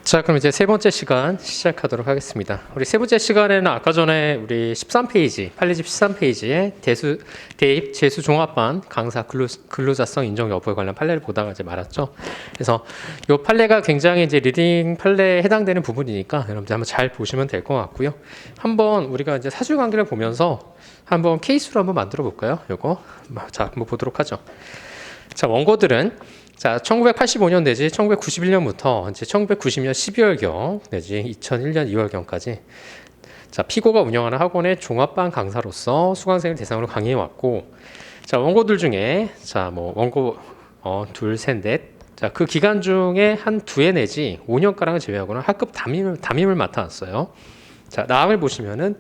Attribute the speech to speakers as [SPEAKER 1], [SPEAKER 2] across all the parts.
[SPEAKER 1] 자, 그럼 이제 세 번째 시간 시작하도록 하겠습니다. 우리 세 번째 시간에는 아까 전에 우리 13페이지, 판례집 13페이지에 대입 재수 종합반 강사 근로자성 인정 여부에 관련 판례를 보다가 이제 말았죠. 그래서 이 판례가 굉장히 이제 리딩 판례에 해당되는 부분이니까 여러분들 한번 잘 보시면 될 것 같고요. 한번 우리가 이제 사실관계를 보면서 한번 케이스로 한번 만들어 볼까요? 요거. 자, 한번 보도록 하죠. 자, 원고들은 1985년 내지 1991년부터 이제 1990년 12월경 내지 2001년 2월경까지 피고가 운영하는 학원의 종합반 강사로서 수강생을 대상으로 강의해 왔고, 원고들 중에 원고 둘, 셋, 넷, 그 기간 중에 한 두 해 내지 5년가량을 제외하고는 학급 담임을 맡아왔어요. 다음을 보시면은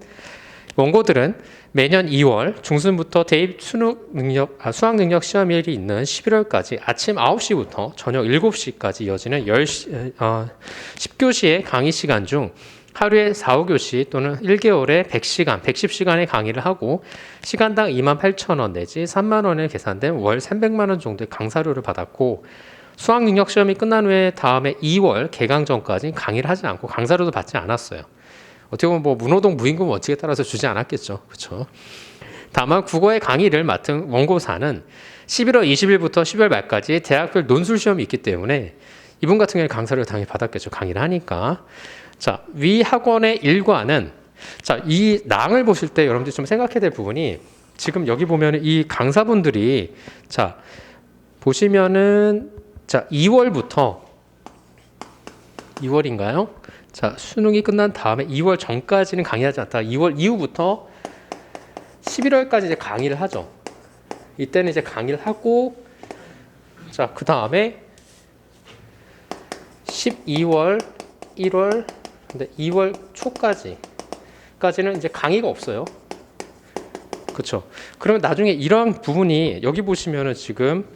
[SPEAKER 1] 원고들은 매년 2월 중순부터 대입 수학 능력 시험일이 있는 11월까지 아침 9시부터 저녁 7시까지 이어지는 10교시의 강의 시간 중 하루에 4, 5교시 또는 1개월에 100시간, 110시간의 강의를 하고 시간당 28,000원 내지 3만 원에 계산된 월 300만 원 정도의 강사료를 받았고, 수학 능력 시험이 끝난 후에 다음에 2월 개강 전까지 강의를 하지 않고 강사료도 받지 않았어요. 어떻게 보면 문호동 무임금 원칙에 따라서 주지 않았겠죠. 그렇죠? 다만 국어의 강의를 맡은 원고사는 11월 20일부터 12월 말까지 대학별 논술 시험이 있기 때문에 이분 같은 경우에 강사료를 당연히 받았겠죠. 강의를 하니까. 위 학원의 일과는 이 랑을 보실 때 여러분들이 좀 생각해야 될 부분이, 지금 여기 보면 이 강사분들이 보시면은 2월부터 2월인가요? 수능이 끝난 다음에 2월 전까지는 강의하지 않다가 2월 이후부터 11월까지 이제 강의를 하죠. 이때는 이제 강의를 하고, 그 다음에 12월, 1월, 근데 2월 초까지는 이제 강의가 없어요. 그렇죠? 그러면 나중에 이러한 부분이 여기 보시면은 지금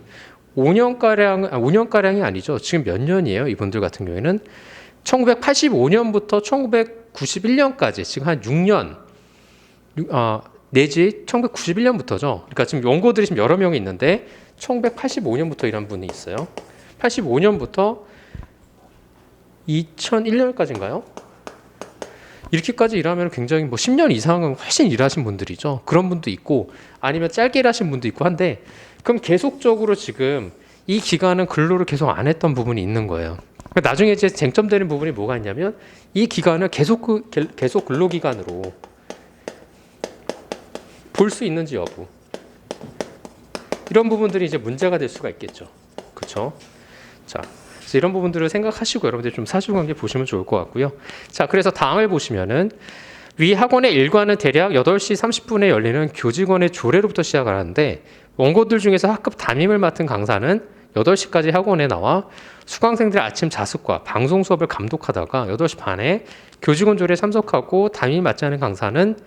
[SPEAKER 1] 5년가량이 아니죠. 지금 몇 년이에요? 이분들 같은 경우에는 1985년부터 1991년까지 지금 한 6년 내지 1991년부터죠. 그러니까 지금 원고들이 지금 여러 명이 있는데 1985년부터 이런 분이 있어요. 85년부터 2001년까지인가요? 이렇게까지 일하면 굉장히 10년 이상은 훨씬 일하신 분들이죠. 그런 분도 있고 아니면 짧게 일하신 분도 있고 한데, 그럼 계속적으로 지금 이 기간은 근로를 계속 안 했던 부분이 있는 거예요. 나중에 이제 쟁점되는 부분이 뭐가 있냐면 이 기간을 계속 근로기간으로 볼 수 있는지 여부, 이런 부분들이 이제 문제가 될 수가 있겠죠. 그렇죠? 그래서 이런 부분들을 생각하시고 여러분들 좀 사실관계 보시면 좋을 것 같고요. 그래서 다음을 보시면은 위 학원의 일과는 대략 8시 30분에 열리는 교직원의 조례로부터 시작을 하는데, 원고들 중에서 학급 담임을 맡은 강사는 8시까지 학원에 나와 수강생들의 아침 자습과 방송 수업을 감독하다가 8시 반에 교직원 조례에 참석하고 담임이 맡지 않은 강사는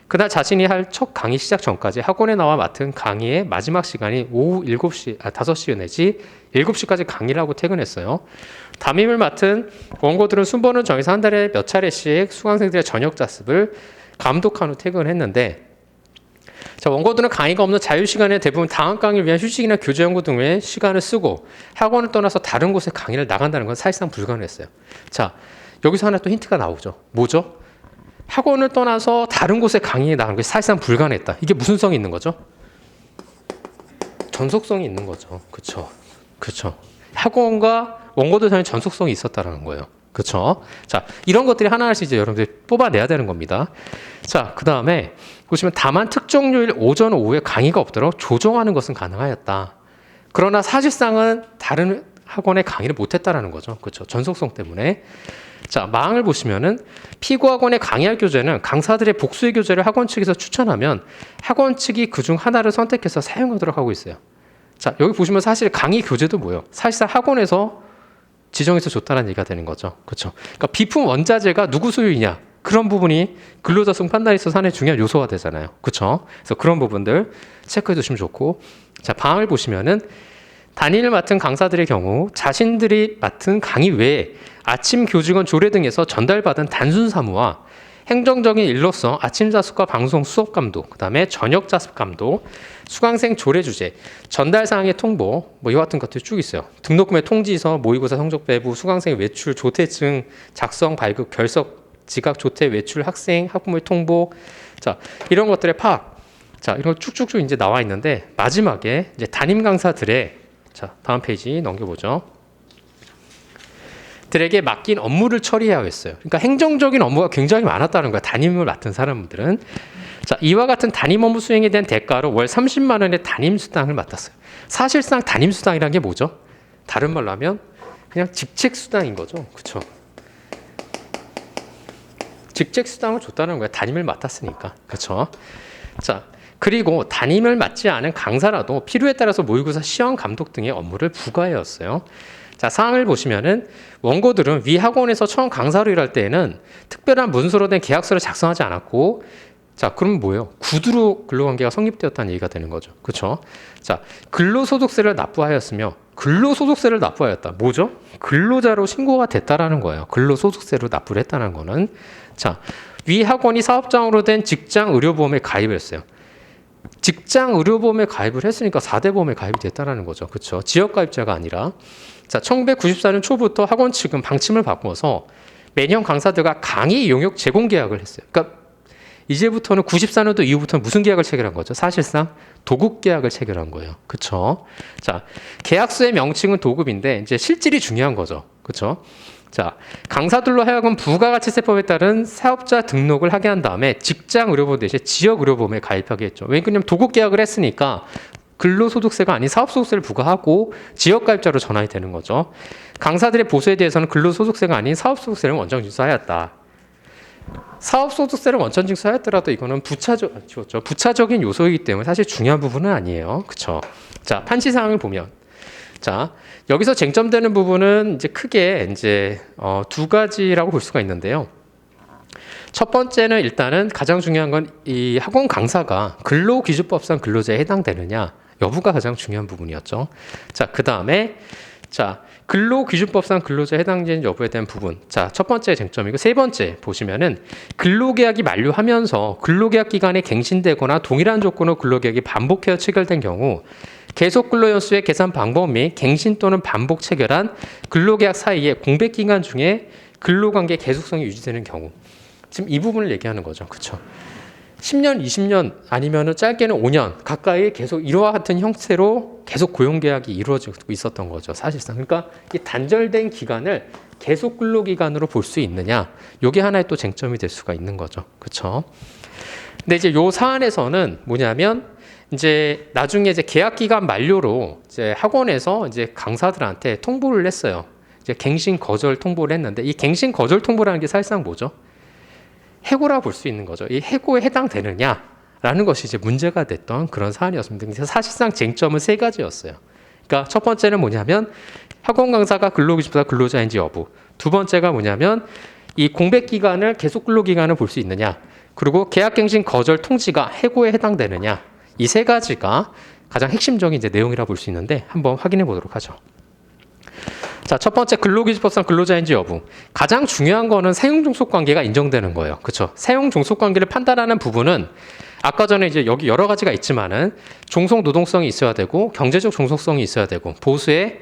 [SPEAKER 1] 그날 자신이 할 첫 강의 시작 전까지 학원에 나와 맡은 강의의 마지막 시간이 오후 5시 내지 7시까지 강의를 하고 퇴근했어요. 담임을 맡은 원고들은 순번을 정해서 한 달에 몇 차례씩 수강생들의 저녁 자습을 감독한 후 퇴근했는데, 원고들은 강의가 없는 자유시간에 대부분 다음 강의를 위한 휴식이나 교재 연구 등의 시간을 쓰고 학원을 떠나서 다른 곳에 강의를 나간다는 건 사실상 불가능했어요. 여기서 하나 또 힌트가 나오죠. 뭐죠? 학원을 떠나서 다른 곳에 강의에 나가는 게 사실상 불가능했다. 이게 무슨 성이 있는 거죠? 전속성이 있는 거죠. 그렇죠. 학원과 원고들 사이에 전속성이 있었다는 거예요. 그렇죠? 이런 것들이 하나씩 이제 여러분들이 뽑아내야 되는 겁니다. 그 다음에 보시면 다만 특정 요일 오전 오후에 강의가 없도록 조정하는 것은 가능하였다. 그러나 사실상은 다른 학원에 강의를 못했다라는 거죠. 그렇죠? 전속성 때문에. 망을 보시면은 피고 학원에 강의할 교재는 강사들의 복수의 교재를 학원 측에서 추천하면 학원 측이 그중 하나를 선택해서 사용하도록 하고 있어요. 여기 보시면 사실 강의 교재도 뭐예요? 사실상 학원에서 지정해서 줬다는 얘기가 되는 거죠. 그렇죠? 그러니까 비품 원자재가 누구 소유이냐, 그런 부분이 근로자성 판단에 있어서 하나의 중요한 요소가 되잖아요. 그렇죠? 그래서 그런 부분들 체크해 두시면 좋고, 방을 보시면은 담임을 맡은 강사들의 경우 자신들이 맡은 강의 외에 아침 교직원 조례 등에서 전달받은 단순 사무와 행정적인 일로서 아침 자습과 방송 수업 감독, 그다음에 저녁 자습 감독, 수강생 조례 주제, 전달 사항의 통보, 뭐 이와 같은 것들이 쭉 있어요. 등록금의 통지서, 모의고사 성적 배부, 수강생 외출, 조퇴증 작성, 발급, 결석, 지각, 조퇴, 외출, 학생, 학부모의 통보, 자 이런 것들의 파악, 자 이런 거 쭉쭉쭉 이제 나와 있는데 마지막에 이제 담임 강사들의 자 다음 페이지 넘겨보죠. 들에게 맡긴 업무를 처리해야겠어요. 그러니까 행정적인 업무가 굉장히 많았다는 거야. 담임을 맡은 사람들은. 자, 이와 같은 담임 업무 수행에 대한 대가로 월 30만 원의 담임 수당을 맡았어요. 사실상 담임 수당이라는 게 뭐죠? 다른 말로 하면 그냥 직책 수당인 거죠. 그렇죠? 직책 수당을 줬다는 거야. 담임을 맡았으니까. 그렇죠? 자, 그리고 담임을 맡지 않은 강사라도 필요에 따라서 모의고사 시험 감독 등의 업무를 부과해왔어요. 자, 사항을 보시면은 원고들은 위 학원에서 처음 강사로 일할 때에는 특별한 문서로 된 계약서를 작성하지 않았고, 자, 그럼 뭐예요? 구두로 근로관계가 성립되었다는 얘기가 되는 거죠. 그렇죠? 자, 근로소득세를 납부하였으며 근로소득세를 납부하였다. 뭐죠? 근로자로 신고가 됐다라는 거예요. 근로소득세로 납부를 했다는 거는. 자, 위 학원이 사업장으로 된 직장 의료보험에 가입을 했어요. 직장 의료보험에 가입을 했으니까 4대 보험에 가입이 됐다는 거죠. 그렇죠? 지역가입자가 아니라. 자, 1994년 초부터 학원 측은 방침을 바꿔서 매년 강사들과 강의 용역 제공 계약을 했어요. 그러니까 이제부터는 94년도 이후부터는 무슨 계약을 체결한 거죠? 사실상 도급 계약을 체결한 거예요. 그렇죠? 자, 계약서의 명칭은 도급인데 이제 실질이 중요한 거죠. 그렇죠? 자, 강사들로 하여금 부가가치세법에 따른 사업자 등록을 하게 한 다음에 직장 의료보험 대신 지역 의료보험에 가입하게 했죠. 왜냐하면 도급 계약을 했으니까 근로소득세가 아닌 사업소득세를 부과하고 지역가입자로 전환이 되는 거죠. 강사들의 보수에 대해서는 근로소득세가 아닌 사업소득세를 원천 징수하였다. 사업소득세를 원천 징수하였더라도 이거는 부차적인 요소이기 때문에 사실 중요한 부분은 아니에요. 그렇죠? 자, 판시사항을 보면, 자 여기서 쟁점되는 부분은 이제 크게 이제 두 가지라고 볼 수가 있는데요. 첫 번째는 일단은 가장 중요한 건 이 학원 강사가 근로기준법상 근로자에 해당되느냐 여부가 가장 중요한 부분이었죠. 자, 그 다음에 자 근로기준법상 근로자에 해당되는 여부에 대한 부분. 자, 첫 번째 쟁점이고 세 번째 보시면은 근로계약이 만료하면서 근로계약 기간에 갱신되거나 동일한 조건으로 근로계약이 반복해서 체결된 경우 계속 근로연수의 계산 방법 및 갱신 또는 반복 체결한 근로계약 사이에 공백 기간 중에 근로관계 계속성이 유지되는 경우. 지금 이 부분을 얘기하는 거죠. 그렇죠? 10년, 20년 아니면은 짧게는 5년 가까이 계속 이와 같은 형태로 계속 고용계약이 이루어지고 있었던 거죠. 사실상. 그러니까 이 단절된 기간을 계속 근로기간으로 볼 수 있느냐. 이게 하나의 또 쟁점이 될 수가 있는 거죠. 그렇죠? 근데 이제 요 사안에서는 뭐냐면 이제 나중에 이제 계약 기간 만료로 이제 학원에서 이제 강사들한테 통보를 했어요. 이제 갱신 거절 통보를 했는데 이 갱신 거절 통보라는 게 사실상 뭐죠? 해고라 볼 수 있는 거죠. 이 해고에 해당되느냐라는 것이 이제 문제가 됐던 그런 사안이었습니다. 그래서 사실상 쟁점은 세 가지였어요. 그러니까 첫 번째는 뭐냐면 학원 강사가 근로기준보다 근로자인지 여부. 두 번째가 뭐냐면 이 공백 기간을 계속 근로 기간을 볼 수 있느냐. 그리고 계약갱신 거절 통지가 해고에 해당되느냐. 이 세 가지가 가장 핵심적인 이제 내용이라 볼 수 있는데 한번 확인해 보도록 하죠. 자, 첫 번째 근로기준법상 근로자인지 여부. 가장 중요한 거는 사용종속관계가 인정되는 거예요. 그렇죠? 사용종속관계를 판단하는 부분은 아까 전에 이제 여기 여러 가지가 있지만은 종속 노동성이 있어야 되고 경제적 종속성이 있어야 되고 보수의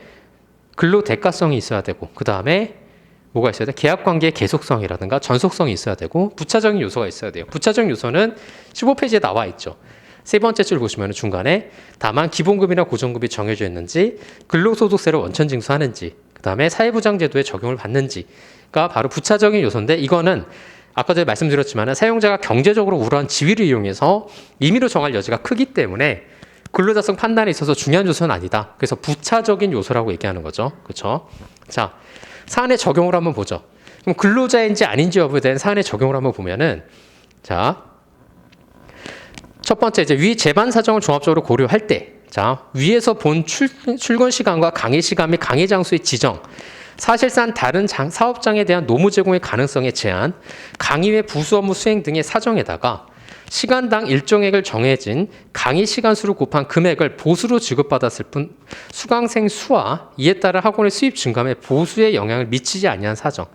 [SPEAKER 1] 근로 대가성이 있어야 되고 그 다음에 뭐가 있어야 돼? 계약관계의 계속성이라든가 전속성이 있어야 되고 부차적인 요소가 있어야 돼요. 부차적인 요소는 15페이지에 나와 있죠. 세 번째 줄 보시면 중간에 다만 기본급이나 고정급이 정해져 있는지 근로소득세를 원천 징수하는지 그 다음에 사회보장제도에 적용을 받는지가 바로 부차적인 요소인데 이거는 아까 전에 말씀드렸지만 사용자가 경제적으로 우러한 지위를 이용해서 임의로 정할 여지가 크기 때문에 근로자성 판단에 있어서 중요한 요소는 아니다. 그래서 부차적인 요소라고 얘기하는 거죠. 그렇죠? 자, 사안의 적용을 한번 보죠. 그럼 근로자인지 아닌지 여부에 대한 사안의 적용을 한번 보면은 자, 첫 번째 이제 위 재반 사정을 종합적으로 고려할 때, 자 위에서 본 출근 시간과 강의 시간 및 강의 장소의 지정, 사실상 다른 사업장에 대한 노무 제공의 가능성의 제한, 강의 외 부수 업무 수행 등의 사정에다가 시간당 일정액을 정해진 강의 시간 수를 곱한 금액을 보수로 지급받았을 뿐 수강생 수와 이에 따라 학원의 수입 증감에 보수의 영향을 미치지 아니한 사정.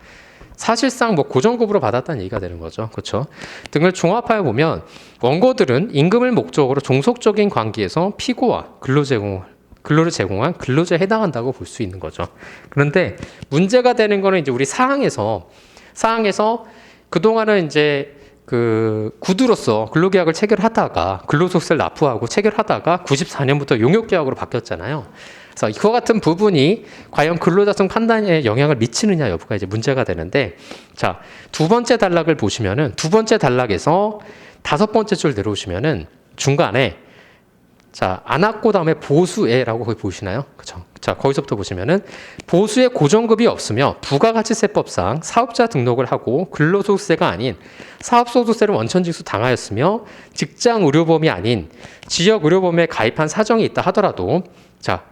[SPEAKER 1] 사실상 뭐 고정급으로 받았다는 얘기가 되는 거죠. 그렇죠? 등을 종합하여 보면 원고들은 임금을 목적으로 종속적인 관계에서 피고와 근로를 제공한 근로자에 해당한다고 볼 수 있는 거죠. 그런데 문제가 되는 거는 이제 우리 사항에서 그동안은 이제 그 구두로서 근로계약을 체결하다가 근로소득세를 납부하고 체결하다가 94년부터 용역계약으로 바뀌었잖아요. 그래서 이와 같은 부분이 과연 근로자성 판단에 영향을 미치느냐 여부가 이제 문제가 되는데, 자, 두 번째 단락을 보시면은 두 번째 단락에서 다섯 번째 줄 내려오시면은 중간에 자, 안았고 다음에 보수에라고 거기 보시나요? 그렇죠. 자, 거기서부터 보시면은 보수에 고정급이 없으며 부가가치세법상 사업자 등록을 하고 근로소득세가 아닌 사업소득세를 원천징수 당하였으며 직장의료보험이 아닌 지역의료보험에 가입한 사정이 있다 하더라도, 자,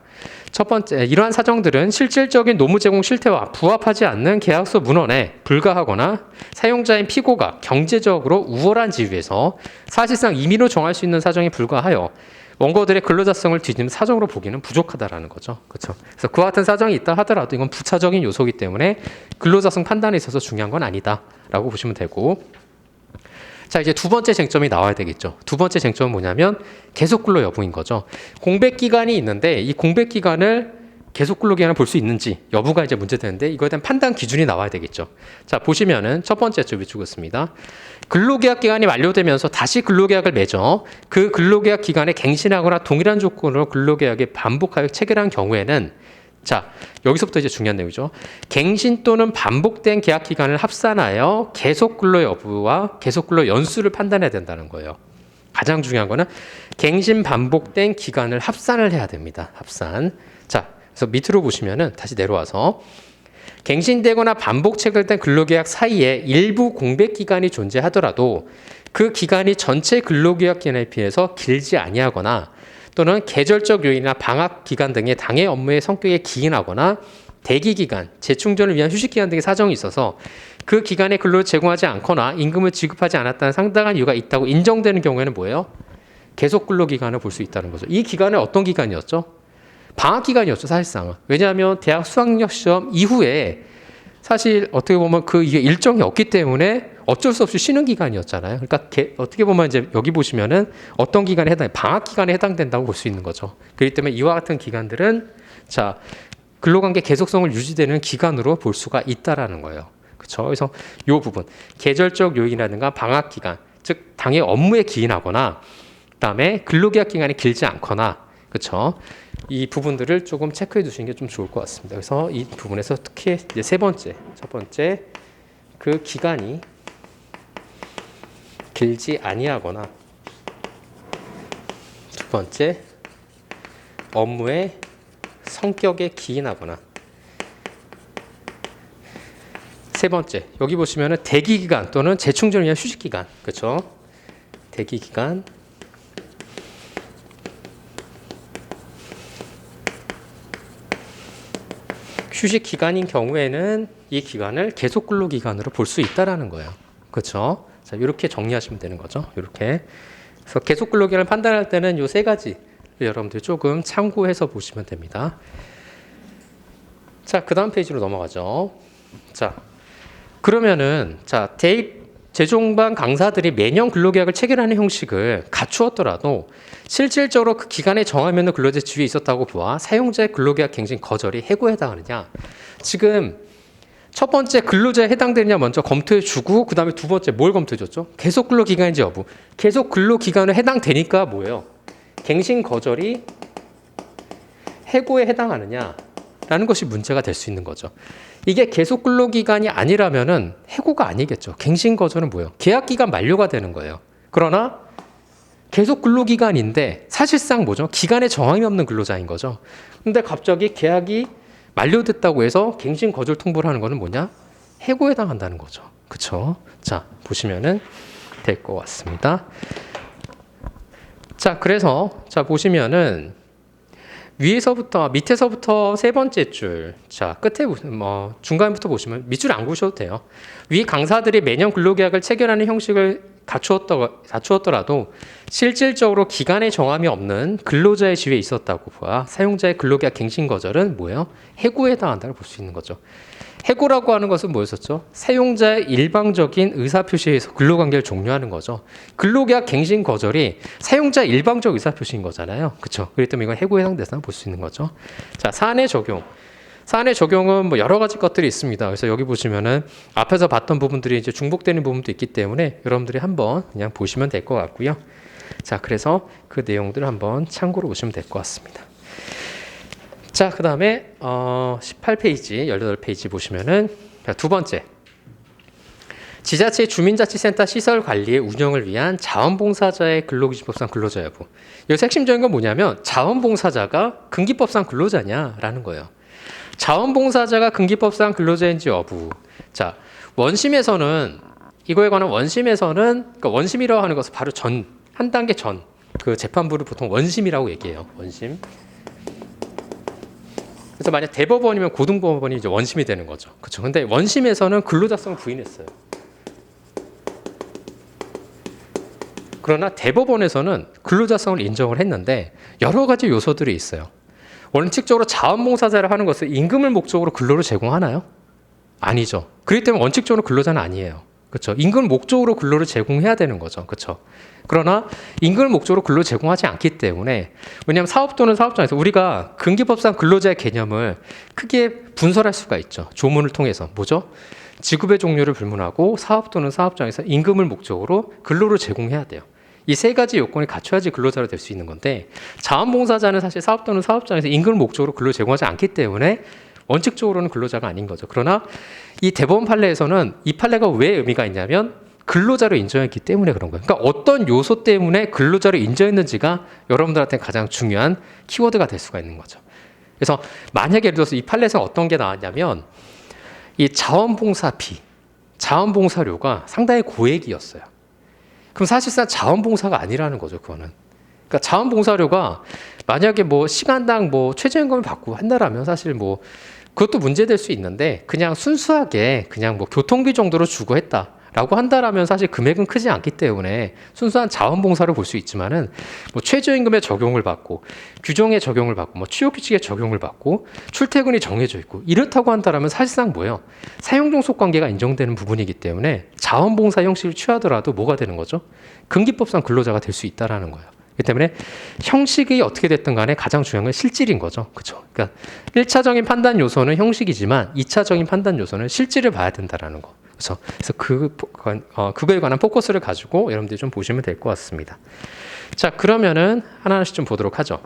[SPEAKER 1] 첫 번째, 이러한 사정들은 실질적인 노무 제공 실태와 부합하지 않는 계약서 문헌에 불과하거나 사용자인 피고가 경제적으로 우월한 지위에서 사실상 임의로 정할 수 있는 사정에 불과하여 원고들의 근로자성을 뒤집는 사정으로 보기는 부족하다라는 거죠. 그렇죠? 그래서 그와 같은 사정이 있다 하더라도 이건 부차적인 요소이기 때문에 근로자성 판단에 있어서 중요한 건 아니다라고 보시면 되고, 자, 이제 두 번째 쟁점이 나와야 되겠죠. 두 번째 쟁점은 뭐냐면 계속 근로 여부인 거죠. 공백 기간이 있는데 이 공백 기간을 계속 근로 기간을 볼 수 있는지 여부가 이제 문제되는데, 이거에 대한 판단 기준이 나와야 되겠죠. 자, 보시면은 첫 번째 줄 위주고 있습니다. 근로계약 기간이 만료되면서 다시 근로계약을 맺어 그 근로계약 기간에 갱신하거나 동일한 조건으로 근로계약에 반복하여 체결한 경우에는, 자, 여기서부터 이제 중요한 내용이죠. 갱신 또는 반복된 계약 기간을 합산하여 계속 근로 여부와 계속 근로 연수를 판단해야 된다는 거예요. 가장 중요한 거는 갱신 반복된 기간을 합산을 해야 됩니다. 합산. 자, 그래서 밑으로 보시면은 다시 내려와서 갱신되거나 반복 체결된 근로계약 사이에 일부 공백 기간이 존재하더라도 그 기간이 전체 근로계약 기간에 비해서 길지 아니하거나 또는 계절적 요인이나 방학 기간 등의 당해 업무의 성격에 기인하거나 대기 기간, 재충전을 위한 휴식 기간 등의 사정이 있어서 그 기간에 근로를 제공하지 않거나 임금을 지급하지 않았다는 상당한 이유가 있다고 인정되는 경우에는 뭐예요? 계속 근로 기간을 볼 수 있다는 거죠. 이 기간은 어떤 기간이었죠? 방학 기간이었죠, 사실상은. 왜냐하면 대학 수학력 시험 이후에 사실 어떻게 보면 그 이게 일정이 없기 때문에 어쩔 수 없이 쉬는 기간이었잖아요. 그러니까 어떻게 보면 이제 여기 보시면은 어떤 기간에 방학 기간에 해당된다고 볼 수 있는 거죠. 그렇기 때문에 이와 같은 기간들은 자, 근로관계 계속성을 유지되는 기간으로 볼 수가 있다라는 거예요. 그렇죠? 그래서 이 부분 계절적 요인이라든가 방학 기간, 즉 당의 업무에 기인하거나 그다음에 근로계약 기간이 길지 않거나, 그렇죠? 이 부분들을 조금 체크해 두시는 게 좀 좋을 것 같습니다. 그래서 이 부분에서 특히 이제 첫 번째 그 기간이 길지 아니하거나, 두 번째 업무의 성격에 기인하거나, 세 번째 여기 보시면은 대기 기간 또는 재충전을 위한 휴식 기간, 그렇죠? 대기 기간, 휴식 기간인 경우에는 이 기간을 계속 근로 기간으로 볼 수 있다라는 거예요. 그렇죠? 자, 이렇게 정리하시면 되는 거죠. 이렇게. 그래서 계속 근로 기간을 판단할 때는 이 세 가지 여러분들 조금 참고해서 보시면 됩니다. 자, 그다음 페이지로 넘어가죠. 자, 그러면은 자, 대입 재종반 강사들이 매년 근로계약을 체결하는 형식을 갖추었더라도 실질적으로 그 기간에 정하면 있는 근로자 지위에 있었다고 보아 사용자의 근로계약 갱신 거절이 해고에 해당하느냐. 지금 첫 번째 근로자에 해당되느냐 먼저 검토해 주고 그 다음에 두 번째 뭘 검토해 줬죠? 계속 근로기간인지 여부. 계속 근로기간에 해당되니까 뭐예요? 갱신 거절이 해고에 해당하느냐 라는 것이 문제가 될 수 있는 거죠. 이게 계속 근로기간이 아니라면은 해고가 아니겠죠. 갱신 거절은 뭐예요? 계약기간 만료가 되는 거예요. 그러나 계속 근로기간인데 사실상 뭐죠? 기간에 정함이 없는 근로자인 거죠. 근데 갑자기 계약이 만료됐다고 해서 갱신 거절 통보를 하는 거는 뭐냐? 해고에 해당한다는 거죠. 그렇죠? 자, 보시면은 될 것 같습니다. 자, 그래서 자 보시면은 밑에서부터 세 번째 줄, 자 끝에 중간부터 보시면 밑줄 안 그으셔도 돼요. 위 강사들이 매년 근로계약을 체결하는 형식을 갖추었더라도 실질적으로 기간에 정함이 없는 근로자의 지위에 있었다고 보아 사용자의 근로계약 갱신 거절은 뭐예요? 해고에 해당한다고 볼 수 있는 거죠. 해고라고 하는 것은 뭐였었죠? 사용자의 일방적인 의사표시에서 근로관계를 종료하는 거죠. 근로계약 갱신 거절이 사용자의 일방적 의사표시인 거잖아요. 그렇죠? 그렇기 때문에 이건 해고에 해당돼서 볼 수 있는 거죠. 자, 사안의 적용. 사안의 적용은 뭐 여러 가지 것들이 있습니다. 그래서 여기 보시면은 앞에서 봤던 부분들이 이제 중복되는 부분도 있기 때문에 여러분들이 한번 그냥 보시면 될 것 같고요. 자, 그래서 그 내용들을 한번 참고로 보시면 될 것 같습니다. 자, 그 다음에 18페이지, 18페이지 보시면은 두 번째, 지자체 주민자치센터 시설 관리의 운영을 위한 자원봉사자의 근로기준법상 근로자 여부. 여기서 핵심적인 건 뭐냐면 자원봉사자가 근기법상 근로자냐라는 거예요. 자원봉사자가 근기법상 근로자인지 여부. 자, 원심에서는 이거에 관한 원심에서는 그러니까 원심이라고 하는 것은 바로 한 단계 전 그 재판부를 보통 원심이라고 얘기해요. 원심. 그래서 만약 대법원이면 고등법원이 이제 원심이 되는 거죠. 그렇죠. 근데 원심에서는 근로자성을 부인했어요. 그러나 대법원에서는 근로자성을 인정을 했는데 여러 가지 요소들이 있어요. 원칙적으로 자원봉사자를 하는 것은 임금을 목적으로 근로를 제공하나요? 아니죠. 그렇기 때문에 원칙적으로 근로자는 아니에요. 그렇죠. 임금을 목적으로 근로를 제공해야 되는 거죠. 그렇죠. 그러나 임금을 목적으로 근로를 제공하지 않기 때문에 왜냐하면 사업 또는 사업장에서 우리가 근기법상 근로자의 개념을 크게 분설할 수가 있죠. 조문을 통해서 뭐죠? 직업의 종류를 불문하고 사업 또는 사업장에서 임금을 목적으로 근로를 제공해야 돼요. 이 세 가지 요건이 갖춰야지 근로자로 될 수 있는 건데 자원봉사자는 사실 사업 또는 사업장에서 임금을 목적으로 근로를 제공하지 않기 때문에 원칙적으로는 근로자가 아닌 거죠. 그러나 이 대법원 판례에서는 이 판례가 왜 의미가 있냐면 근로자로 인정했기 때문에 그런 거예요. 그러니까 어떤 요소 때문에 근로자로 인정했는지가 여러분들한테 가장 중요한 키워드가 될 수가 있는 거죠. 그래서 만약에 예를 들어서 이 판례에서 어떤 게 나왔냐면 이 자원봉사비, 자원봉사료가 상당히 고액이었어요. 그럼 사실상 자원봉사가 아니라는 거죠, 그거는. 그러니까 자원봉사료가 만약에 뭐 시간당 뭐 최저임금을 받고 한다라면 사실 뭐 그것도 문제될 수 있는데 그냥 순수하게 그냥 뭐 교통비 정도로 주고 했다라고 한다라면 사실 금액은 크지 않기 때문에 순수한 자원봉사를 볼 수 있지만은 뭐 최저임금의 적용을 받고 규정의 적용을 받고 뭐 취업규칙의 적용을 받고 출퇴근이 정해져 있고 이렇다고 한다라면 사실상 뭐예요? 사용종속 관계가 인정되는 부분이기 때문에 자원봉사 형식을 취하더라도 뭐가 되는 거죠? 근기법상 근로자가 될 수 있다라는 거예요. 그렇기 때문에 형식이 어떻게 됐든 간에 가장 중요한 건 실질인 거죠. 그렇죠? 그러니까 1차적인 판단 요소는 형식이지만 2차적인 판단 요소는 실질을 봐야 된다라는 거. 그래서 그거에 관한 포커스를 가지고 여러분들이 좀 보시면 될 것 같습니다. 자, 그러면은 하나씩 좀 보도록 하죠.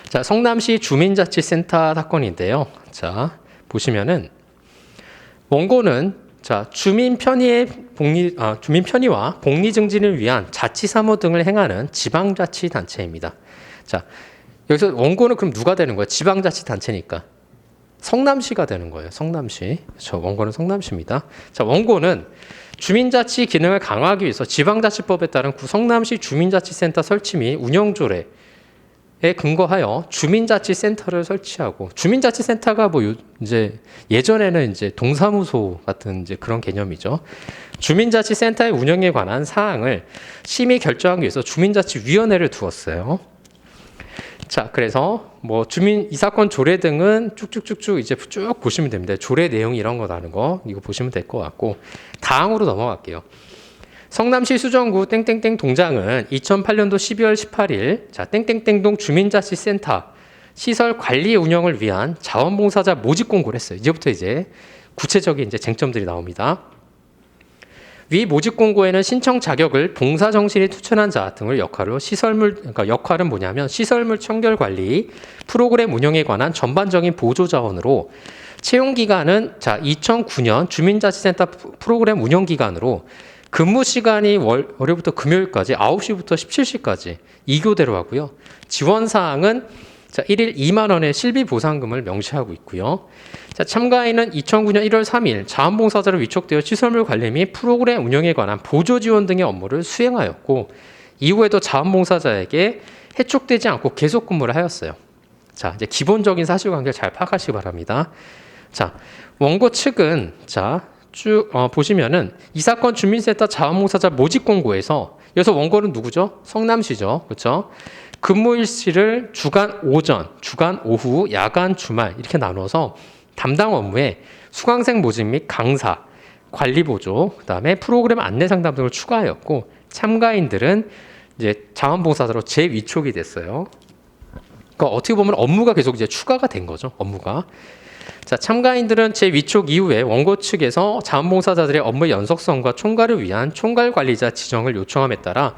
[SPEAKER 1] 자, 성남시 주민자치센터 사건인데요. 자, 보시면은 원고는 자, 주민 편의와 복리 증진을 위한 자치 사무 등을 행하는 지방자치단체입니다. 자, 여기서 원고는 그럼 누가 되는 거예요? 지방자치단체니까 성남시가 되는 거예요. 성남시. 저 원고는 성남시입니다. 자, 원고는 주민자치 기능을 강화하기 위해서 지방자치법에 따른 성남시 주민자치센터 설치 및 운영조례 에 근거하여 주민자치센터를 설치하고 주민자치센터가 뭐 이제 예전에는 이제 동사무소 같은 이제 그런 개념이죠. 주민자치센터의 운영에 관한 사항을 심의 결정하기 위해서 주민자치위원회를 두었어요. 자, 그래서 뭐 이 사건 조례 등은 쭉쭉쭉쭉 이제 쭉 보시면 됩니다. 조례 내용 이런 거 다른 거 이거 보시면 될 것 같고 다음으로 넘어갈게요. 성남시 수정구 땡땡땡 동장은 2008년도 12월 18일 자 땡땡땡동 주민자치센터 시설 관리 운영을 위한 자원봉사자 모집 공고를 했어요. 이제부터 이제 구체적인 이제 쟁점들이 나옵니다. 위 모집 공고에는 신청 자격을 봉사 정신이 투철한 자 등을 역할로 그러니까 역할은 뭐냐면 시설물 청결 관리, 프로그램 운영에 관한 전반적인 보조 자원으로 채용 기간은 자 2009년 주민자치센터 프로그램 운영 기간으로 근무 시간이 월요일부터 금요일까지 9시부터 17시까지 2교대로 하고요. 지원 사항은 자, 1일 2만 원의 실비 보상금을 명시하고 있고요. 자, 참가인은 2009년 1월 3일 자원봉사자로 위촉되어 시설물 관리 및 프로그램 운영에 관한 보조 지원 등의 업무를 수행하였고 이후에도 자원봉사자에게 해촉되지 않고 계속 근무를 하였어요. 자, 이제 기본적인 사실관계를 잘 파악하시기 바랍니다. 자, 원고 측은 자 쭉 보시면은 이 사건 주민센터 자원봉사자 모집 공고에서 여기서 원고는 누구죠? 성남시죠, 그렇죠? 근무 일시를 주간 오전, 주간 오후, 야간 주말 이렇게 나눠서 담당 업무에 수강생 모집 및 강사, 관리 보조, 그다음에 프로그램 안내 상담 등을 추가하였고 참가인들은 이제 자원봉사자로 재위촉이 됐어요. 그러니까 어떻게 보면 업무가 계속 이제 추가가 된 거죠. 업무가. 자, 참가인들은 재위촉 이후에 원고 측에서 자원봉사자들의 업무 연속성과 총괄을 위한 총괄 관리자 지정을 요청함에 따라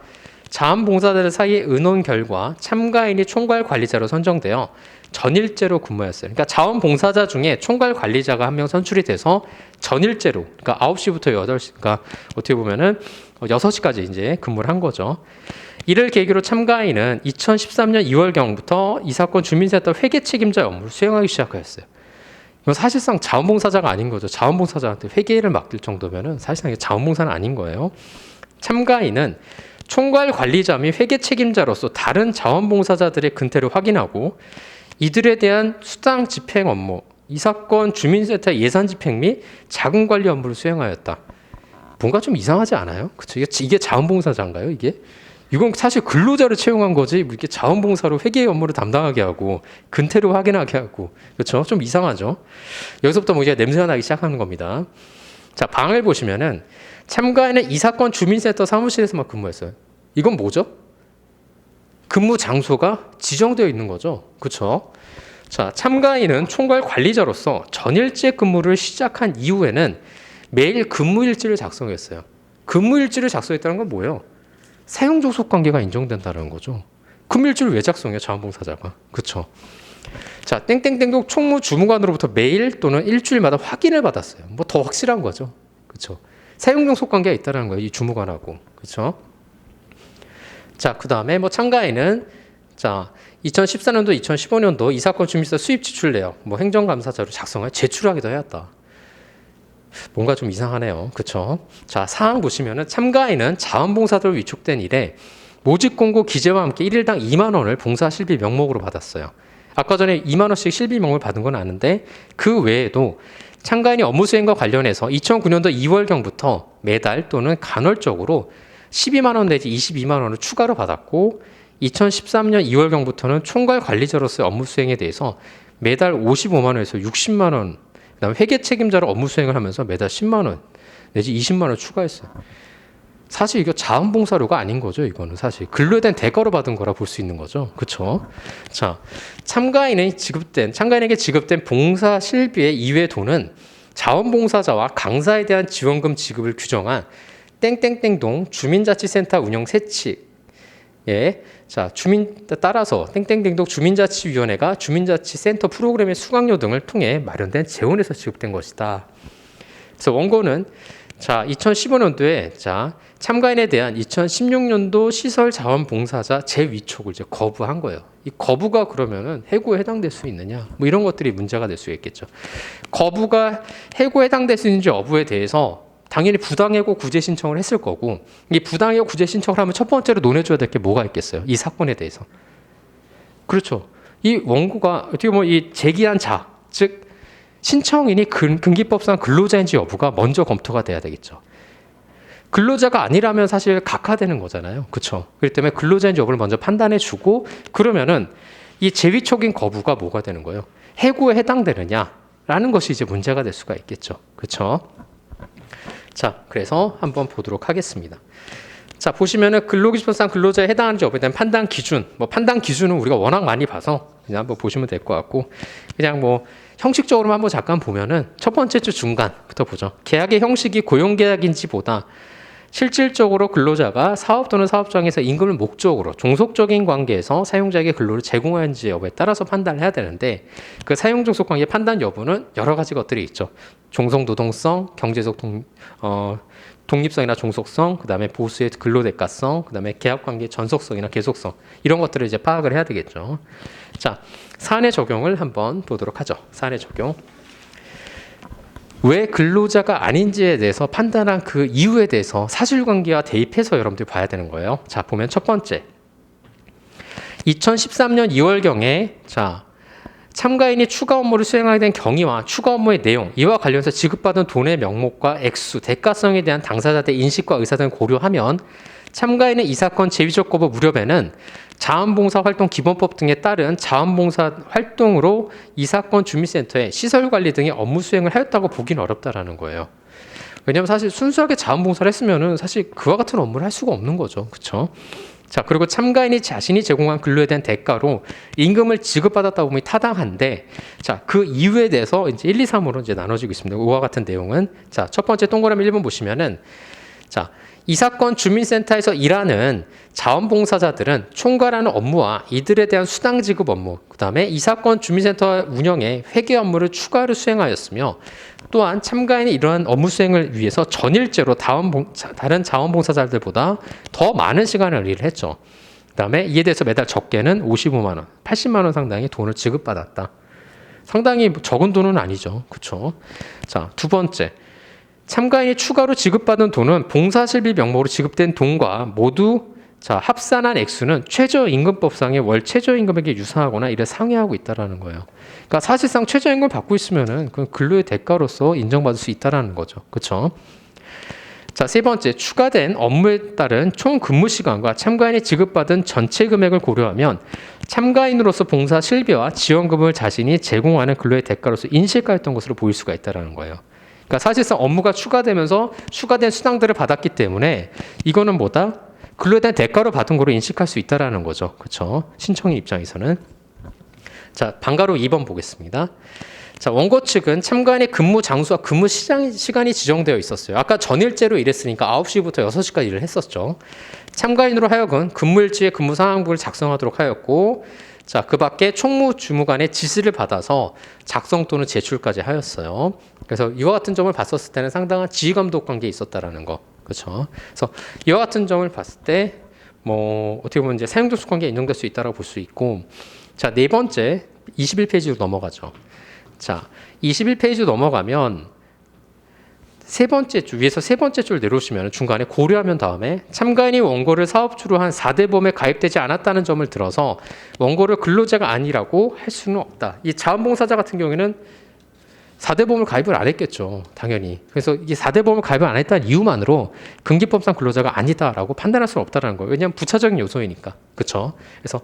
[SPEAKER 1] 자원봉사자들 사이의 의논 결과 참가인이 총괄 관리자로 선정되어 전일제로 근무했어요. 그러니까 자원봉사자 중에 총괄 관리자가 한 명 선출이 돼서 전일제로, 그러니까 9시부터 8시, 그러니까 어떻게 보면은 6시까지 이제 근무를 한 거죠. 이를 계기로 참가인은 2013년 2월경부터 이 사건 주민센터 회계 책임자 업무를 수행하기 시작하였어요. 이건 사실상 자원봉사자가 아닌 거죠. 자원봉사자한테 회계를 맡길 정도면은 사실상 이게 자원봉사는 아닌 거예요. 참가인은 총괄 관리자 및 회계 책임자로서 다른 자원봉사자들의 근태를 확인하고 이들에 대한 수당 집행 업무, 이 사건 주민센터 예산 집행 및 자금 관리 업무를 수행하였다. 뭔가 좀 이상하지 않아요? 그렇죠? 이게 자원봉사자인가요? 이건 사실 근로자를 채용한 거지 이렇게 자원봉사로 회계 업무를 담당하게 하고 근태를 확인하게 하고 그렇죠? 좀 이상하죠? 여기서부터 뭐 이제 냄새가 나기 시작하는 겁니다. 자, 방을 보시면은 참가인은 이 사건 주민센터 사무실에서만 근무했어요. 이건 뭐죠? 근무 장소가 지정되어 있는 거죠. 그렇죠? 자, 참가인은 총괄 관리자로서 전일제 근무를 시작한 이후에는 매일 근무일지를 작성했어요. 근무일지를 작성했다는 건 뭐예요? 사용종속 관계가 인정된다는 거죠. 근무일지를 왜 작성해요? 자원봉사자가. 그렇죠? 자, 땡땡땡동 총무 주무관으로부터 매일 또는 일주일마다 확인을 받았어요. 뭐 더 확실한 거죠. 그렇죠? 사용종속 관계가 있다는 거예요. 이 주무관하고. 그렇죠? 자, 그다음에 뭐 참가인은 자, 2014년도, 2015년도 이 사건 주민센터 수입 지출 내역 뭐 행정감사자로 작성해 제출하기도 해왔다. 뭔가 좀 이상하네요. 그렇죠? 자, 사항 보시면은 참가인은 자원봉사자로 위촉된 일에 모집 공고 기재와 함께 1일당 2만 원을 봉사 실비 명목으로 받았어요. 아까 전에 2만 원씩 실비 명목을 받은 건 아는데 그 외에도 참가인이 업무 수행과 관련해서 2009년도 2월경부터 매달 또는 간헐적으로 12만 원 내지 22만 원을 추가로 받았고 2013년 2월경부터는 총괄 관리자로서의 업무 수행에 대해서 매달 55만 원에서 60만 원, 그다음에 회계 책임자로 업무 수행을 하면서 매달 10만 원 내지 20만 원 추가했어요. 사실 이거 자원봉사료가 아닌 거죠. 이거는 사실 근로에 대한 대가로 받은 거라 볼 수 있는 거죠. 그렇죠? 자, 참가인에게 지급된 봉사 실비의 이외 돈은 자원봉사자와 강사에 대한 지원금 지급을 규정한 땡땡땡동 주민자치센터 운영 세칙에 자, 따라서 땡땡땡동 주민자치위원회가 주민자치센터 프로그램의 수강료 등을 통해 마련된 재원에서 지급된 것이다. 그래서 원고는 자, 2015년도에 자, 참가인에 대한 2016년도 시설 자원봉사자 재위촉을 이제 거부한 거예요. 이 거부가 그러면은 해고에 해당될 수 있느냐? 뭐 이런 것들이 문제가 될 수 있겠죠. 거부가 해고에 해당될 수 있는지 여부에 대해서 당연히 부당해고 구제 신청을 했을 거고, 이 부당해고 구제 신청을 하면 첫 번째로 논해줘야 될 게 뭐가 있겠어요? 이 사건에 대해서. 그렇죠. 이 원고가 어떻게 보면 이 제기한 자, 즉 신청인이 근기법상 근로자인지 여부가 먼저 검토가 돼야 되겠죠. 근로자가 아니라면 사실 각하되는 거잖아요. 그렇죠. 그렇기 때문에 근로자인지 여부를 먼저 판단해주고 그러면은 이 재위촉인 거부가 뭐가 되는 거예요? 해고에 해당되느냐라는 것이 이제 문제가 될 수가 있겠죠. 그렇죠. 자, 그래서 한번 보도록 하겠습니다. 자, 보시면은 근로기준법상 근로자에 해당하는지 여부에 대한 판단 기준, 뭐 판단 기준은 우리가 워낙 많이 봐서 그냥 한번 보시면 될 것 같고, 그냥 뭐 형식적으로만 한번 잠깐 보면은 첫 번째 주 중간부터 보죠. 계약의 형식이 고용계약인지보다 실질적으로 근로자가 사업 또는 사업장에서 임금을 목적으로 종속적인 관계에서 사용자에게 근로를 제공하는지 여부에 따라서 판단을 해야 되는데, 그 사용종속 관계 판단 여부는 여러 가지 것들이 있죠. 종속노동성, 경제적 독립성이나 종속성, 그 다음에 보수의 근로대가성, 그 다음에 계약관계 전속성이나 계속성, 이런 것들을 이제 파악을 해야 되겠죠. 자, 사안의 적용을 한번 보도록 하죠. 사안의 적용. 왜 근로자가 아닌지에 대해서 판단한 그 이유에 대해서 사실관계와 대입해서 여러분들이 봐야 되는 거예요. 자, 보면 첫 번째. 2013년 2월경에 자, 참가인이 추가 업무를 수행하게 된 경위와 추가 업무의 내용, 이와 관련해서 지급받은 돈의 명목과 액수, 대가성에 대한 당사자들의 인식과 의사 등을 고려하면 참가인의 이 사건 제위적 거부 무렵에는 자원봉사 활동 기본법 등에 따른 자원봉사 활동으로 이 사건 주민센터의 시설 관리 등의 업무 수행을 하였다고 보기는 어렵다라는 거예요. 왜냐하면 사실 순수하게 자원봉사를 했으면은 사실 그와 같은 업무를 할 수가 없는 거죠. 그렇죠? 자, 그리고 참가인이 자신이 제공한 근로에 대한 대가로 임금을 지급받았다 보면 타당한데, 자, 그 이유에 대해서 이제 1, 2, 3으로 이제 나눠지고 있습니다. 이와 같은 내용은, 자, 첫 번째 동그라미 1번 보시면은, 자, 이 사건 주민센터에서 일하는 자원봉사자들은 총괄하는 업무와 이들에 대한 수당 지급 업무, 그 다음에 이 사건 주민센터 운영에 회계 업무를 추가로 수행하였으며, 또한 참가인이 이러한 업무 수행을 위해서 전일제로 다른 자원봉사자들보다 더 많은 시간을 일을 했죠. 그 다음에 이에 대해서 매달 적게는 55만 원, 80만 원 상당의 돈을 지급받았다. 상당히 적은 돈은 아니죠. 그렇죠? 자, 두 번째. 참가인이 추가로 지급받은 돈은 봉사실비 명목으로 지급된 돈과 모두 합산한 액수는 최저임금법상의 월 최저임금에게 유사하거나 이를 상회하고 있다라는 거예요. 그러니까 사실상 최저임금 받고 있으면은 그 근로의 대가로서 인정받을 수 있다라는 거죠. 그렇죠? 자, 세 번째, 추가된 업무에 따른 총 근무 시간과 참가인이 지급받은 전체 금액을 고려하면 참가인으로서 봉사 실비와 지원금을 자신이 제공하는 근로의 대가로서 인식하였던 것으로 보일 수가 있다라는 거예요. 그러니까 사실상 업무가 추가되면서 추가된 수당들을 받았기 때문에 이거는 뭐다? 근로에 대한 대가로 받은 거로 인식할 수 있다라는 거죠. 그렇죠? 신청인 입장에서는. 자, 방가로 2번 보겠습니다. 자, 원고 측은 참가인의 근무 장소와 근무 시간이 지정되어 있었어요. 아까 전일제로 일했으니까 9시부터 6시까지 일을 했었죠. 참가인으로 하여금 근무일지의 근무 상황부를 작성하도록 하였고, 자, 그 밖에 총무주무관의 지시를 받아서 작성 또는 제출까지 하였어요. 그래서 이와 같은 점을 봤었을 때는 상당한 지휘감독 관계에 있었다라는 거. 그렇죠? 그래서 이와 같은 점을 봤을 때 뭐 어떻게 보면 이제 사용접수 관계에 인정될 수 있다라고 볼 수 있고, 자, 네 번째 21페이지로 넘어가죠. 자, 21페이지 넘어가면 세 번째 줄, 위에서 세 번째 줄 내려오시면 중간에 고려하면 다음에 참가인이 원고를 사업주로 한 4대 보험에 가입되지 않았다는 점을 들어서 원고를 근로자가 아니라고 할 수는 없다. 이 자원봉사자 같은 경우에는 4대 보험을 가입을 안 했겠죠. 당연히. 그래서 이게 4대 보험을 가입을 안 했다는 이유만으로 근기법상 근로자가 아니다라고 판단할 수는 없다는 거예요. 왜냐하면 부차적인 요소이니까. 그렇죠? 그래서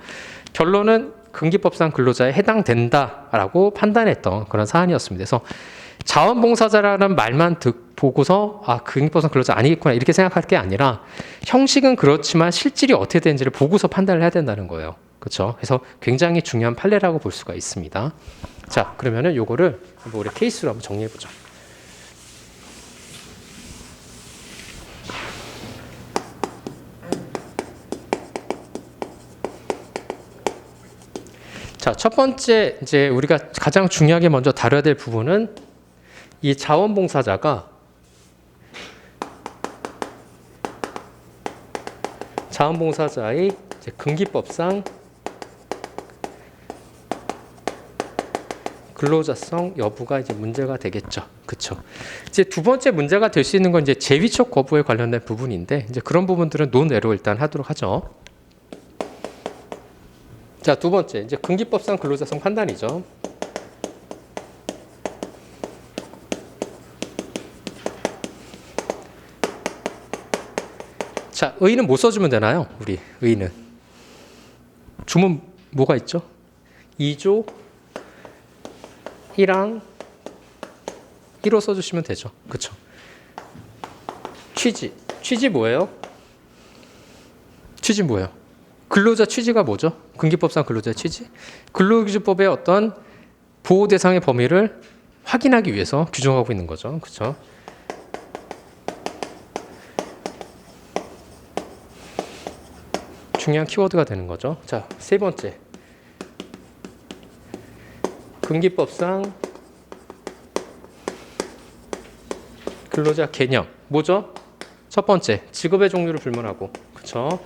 [SPEAKER 1] 결론은 근기법상 근로자에 해당된다라고 판단했던 그런 사안이었습니다. 그래서 자원봉사자라는 말만 보고서 근기법상 근로자 아니겠구나 이렇게 생각할 게 아니라 형식은 그렇지만 실질이 어떻게 되는지를 보고서 판단을 해야 된다는 거예요. 그렇죠? 그래서 굉장히 중요한 판례라고 볼 수가 있습니다. 자, 그러면은 요거를 우리 케이스로 한번 정리해 보죠. 자, 첫 번째 이제 우리가 가장 중요하게 먼저 다뤄야 될 부분은 이 자원봉사자가 자원봉사자의 이제 근기법상 근로자성 여부가 이제 문제가 되겠죠. 그렇죠. 이제 두 번째 문제가 될 수 있는 건 이제 제위적 거부에 관련된 부분인데 이제 그런 부분들은 논외로 일단 하도록 하죠. 자, 두 번째 이제 근기법상 근로자성 판단이죠. 자, 의의는 뭐 써주면 되나요? 우리 의의는 주문 뭐가 있죠? 2조 1항 1호 써주시면 되죠. 그렇죠? 취지 뭐예요? 취지 뭐예요? 근로자 취지가 뭐죠? 근기법상 근로자의 취지? 근로기준법의 어떤 보호 대상의 범위를 확인하기 위해서 규정하고 있는 거죠. 그렇죠? 중요한 키워드가 되는 거죠. 자, 세 번째. 근기법상 근로자 개념. 뭐죠? 첫 번째, 직업의 종류를 불문하고. 그렇죠?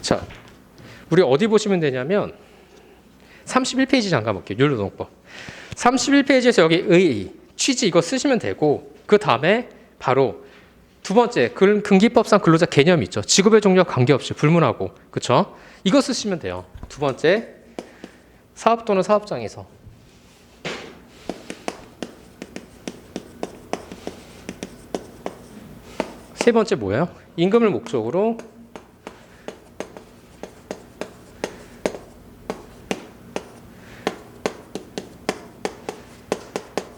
[SPEAKER 1] 자, 우리 어디 보시면 되냐면 31페이지 잠깐 볼게요. 윤리노동법. 31페이지에서 여기 의의, 취지 이거 쓰시면 되고 그 다음에 바로 두 번째 근기법상 근로자 개념이 있죠. 직업의 종류와 관계없이 불문하고. 그렇죠? 이거 쓰시면 돼요. 두 번째, 사업 또는 사업장에서 세 번째 뭐예요? 임금을 목적으로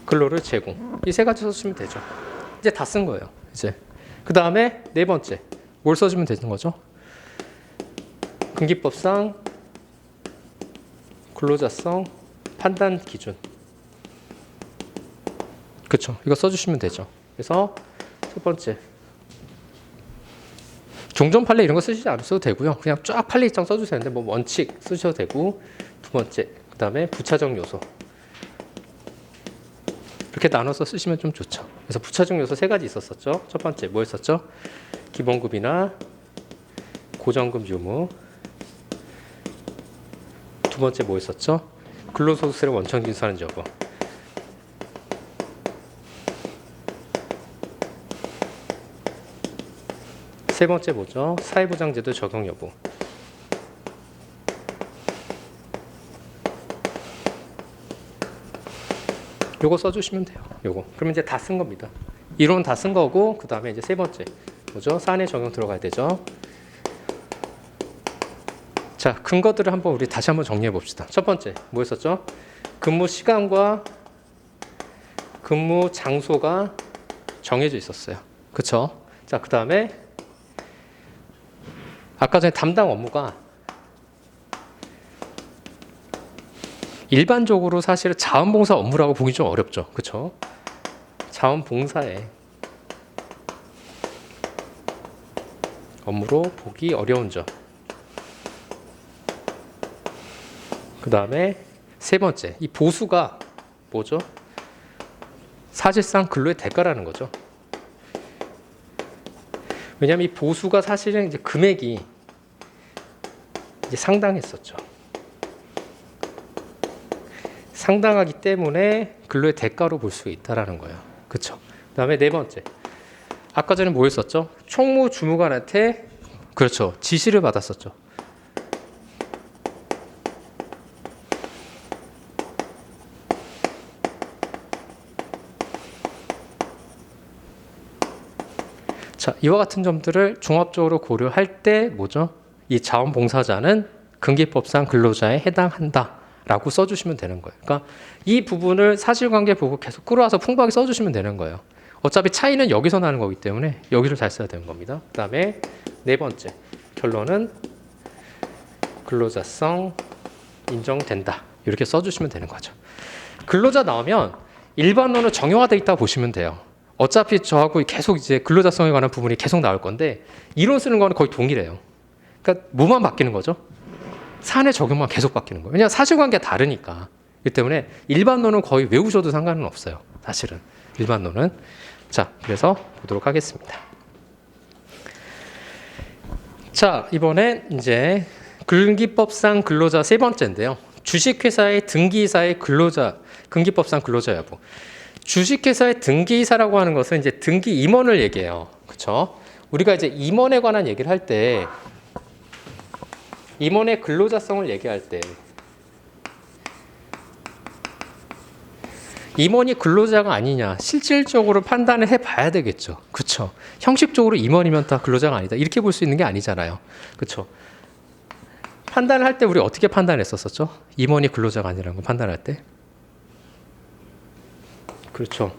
[SPEAKER 1] 근로를 제공. 이 세 가지 써주시면 되죠. 이제 다 쓴 거예요. 이제 그 다음에 네 번째 뭘 써주면 되는 거죠? 근기법상 근로자성 판단 기준. 그렇죠. 이거 써주시면 되죠. 그래서 첫 번째 종전 판례 이런 거 쓰시지 않으셔도 되고요. 그냥 쫙 판례 입장 써주세요. 근데 뭐 원칙 쓰셔도 되고 두 번째 그 다음에 부차적 요소 이렇게 나눠서 쓰시면 좀 좋죠. 그래서 부차적 요소 세 가지 있었었죠. 첫 번째 뭐였었죠? 기본급이나 고정급 유무. 두 번째 뭐였었죠? 근로소득세를 원천 징수하는 여부. 세 번째 뭐죠? 사회보장제도 적용 여부. 요거 써주시면 돼요. 요거. 그러면 이제 다 쓴 겁니다. 이론 다 쓴 거고 그 다음에 이제 세 번째 뭐죠? 사안의 적용 들어가야 되죠. 자, 근거들을 한번 우리 다시 한번 정리해 봅시다. 첫 번째 뭐였었죠? 근무 시간과 근무 장소가 정해져 있었어요. 그쵸? 자, 그 다음에 아까 전에 담당 업무가 일반적으로 사실은 자원봉사 업무라고 보기 좀 어렵죠. 그쵸? 자원봉사의 업무로 보기 어려운 점. 그 다음에 세 번째, 이 보수가 뭐죠? 사실상 근로의 대가라는 거죠. 왜냐하면 이 보수가 사실은 이제 금액이 이제 상당했었죠. 상당하기 때문에 근로의 대가로 볼 수 있다라는 거예요. 그렇죠? 그다음에 네 번째, 아까 전에 뭐였었죠? 총무 주무관한테 그렇죠 지시를 받았었죠. 자, 이와 같은 점들을 종합적으로 고려할 때 뭐죠? 이 자원봉사자는 근기법상 근로자에 해당한다라고 써주시면 되는 거예요. 그러니까 이 부분을 사실관계 보고 계속 끌어와서 풍부하게 써주시면 되는 거예요. 어차피 차이는 여기서 나는 거기 때문에 여기를 잘 써야 되는 겁니다. 그 다음에 네 번째, 결론은 근로자성 인정된다. 이렇게 써주시면 되는 거죠. 근로자 나오면 일반론은 정형화되어 있다고 보시면 돼요. 어차피 저하고 계속 이제 근로자성에 관한 부분이 계속 나올 건데 이론 쓰는 거는 거의 동일해요. 그러니까 뭐만 바뀌는 거죠? 사안의 적용만 계속 바뀌는 거예요. 왜냐하면 사실관계가 다르니까. 그렇기 때문에 일반론은 거의 외우셔도 상관은 없어요. 사실은 일반론은. 자, 그래서 보도록 하겠습니다. 자, 이번엔 이제 근기법상 근로자 세 번째인데요. 주식회사의 등기이사의 근로자 근기법상 근로자 여부. 주식회사의 등기이사라고 하는 것은 이제 등기 임원을 얘기해요. 그렇죠? 우리가 이제 임원에 관한 얘기를 할 때 임원의 근로자성을 얘기할 때 임원이 근로자가 아니냐 실질적으로 판단을 해봐야 되겠죠. 그렇죠? 형식적으로 임원이면 다 근로자가 아니다 이렇게 볼 수 있는 게 아니잖아요. 그렇죠? 판단을 할 때 우리 어떻게 판단했었었죠? 임원이 근로자가 아니라는 거 판단할 때. 그렇죠.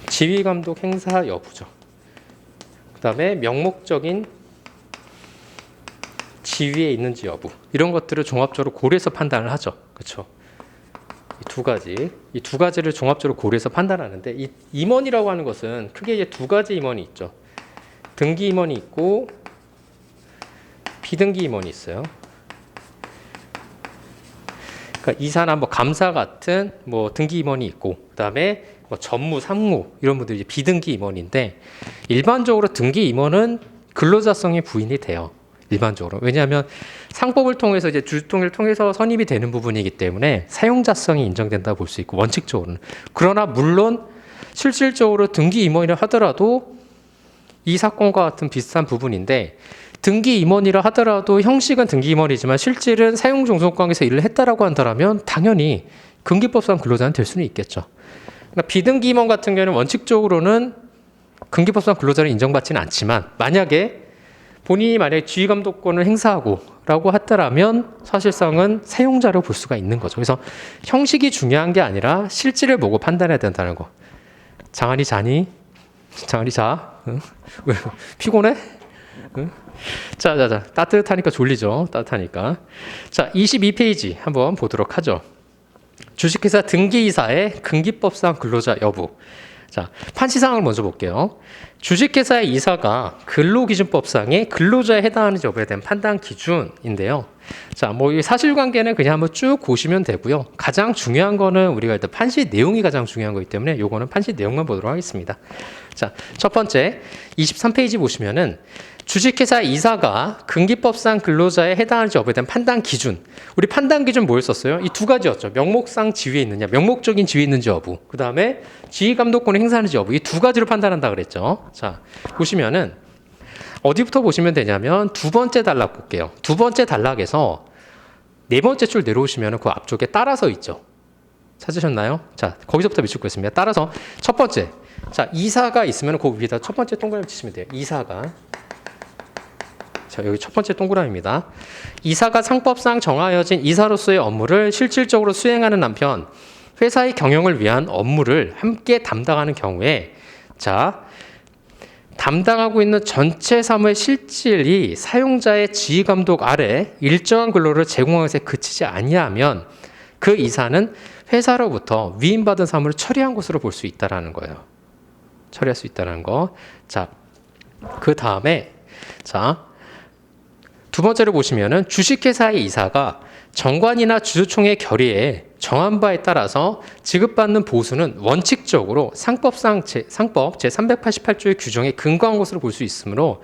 [SPEAKER 1] 지휘감독 행사 여부죠. 그 다음에 명목적인 지위에 있는지 여부 이런 것들을 종합적으로 고려해서 판단을 하죠. 그렇죠. 이 두 가지를 종합적으로 고려해서 판단하는데 이 임원이라고 하는 것은 크게 이제 두 가지 임원이 있죠. 등기 임원이 있고 비등기 임원이 있어요. 그러니까 이사나 뭐 감사 같은 뭐 등기 임원이 있고 그다음에 뭐 전무, 상무 이런 분들이 비등기 임원인데 일반적으로 등기 임원은 근로자성의 부인이 돼요. 일반적으로. 왜냐하면 상법을 통해서 이제 주주통일을 통해서 선임이 되는 부분이기 때문에 사용자성이 인정된다고 볼 수 있고 원칙적으로는. 그러나 물론 실질적으로 등기 임원이라 하더라도 이 사건과 같은 비슷한 부분인데 등기 임원이라 하더라도 형식은 등기 임원이지만 실질은 사용종속관계에서 일을 했다라고 한다면 당연히 근기법상 근로자는 될 수는 있겠죠. 그러니까 비등기 임원 같은 경우는 원칙적으로는 근기법상 근로자를 인정받지는 않지만 만약에 본인이 만약에 지휘감독권을 행사하고 라고 했더라면 사실상은 사용자로 볼 수가 있는 거죠. 그래서 형식이 중요한 게 아니라 실질을 보고 판단해야 된다는 거. 장한이 자니? 장한이 자? 응? 왜 피곤해? 응? 자. 따뜻하니까 졸리죠. 따뜻하니까. 자, 22페이지 한번 보도록 하죠. 주식회사 등기이사의 근기법상 근로자 여부. 자, 판시사항을 먼저 볼게요. 주식회사의 이사가 근로기준법상의 근로자에 해당하는지 여부에 대한 판단 기준인데요. 자, 뭐 이 사실관계는 그냥 한번 쭉 보시면 되고요. 가장 중요한 거는 우리가 일단 판시 내용이 가장 중요한 거기 때문에 요거는 판시 내용만 보도록 하겠습니다. 자, 첫 번째 23페이지 보시면은 주식회사 이사가 근기법상 근로자에 해당하는지 여부에 대한 판단 기준. 우리 판단 기준 뭘 썼어요? 이 두 가지였죠. 명목상 지위에 있느냐, 명목적인 지위에 있는지 여부. 그 다음에 지휘감독권을 행사하는지 여부. 이 두 가지로 판단한다 그랬죠. 자, 보시면은 어디부터 보시면 되냐면 두 번째 단락 볼게요. 두 번째 단락에서 네 번째 줄 내려오시면 그 앞쪽에 따라서 있죠. 찾으셨나요? 자, 거기서부터 밑줄 긋습니다. 따라서 첫 번째. 자, 이사가 있으면 그 위에다 첫 번째 동그라미 치시면 돼요. 이사가. 자, 여기 첫 번째 동그라미입니다. 이사가 상법상 정하여진 이사로서의 업무를 실질적으로 수행하는 한편 회사의 경영을 위한 업무를 함께 담당하는 경우에 자, 담당하고 있는 전체 사무의 실질이 사용자의 지휘감독 아래 일정한 근로를 제공하는 것에 그치지 아니하면 그 이사는 회사로부터 위임받은 사무를 처리한 것으로 볼 수 있다는 거예요. 처리할 수 있다는 거. 자, 그 다음에 자, 두 번째로 보시면은 주식회사의 이사가 정관이나 주주총회 결의에 정한 바에 따라서 지급받는 보수는 원칙적으로 상법 제388조의 규정에 근거한 것으로 볼 수 있으므로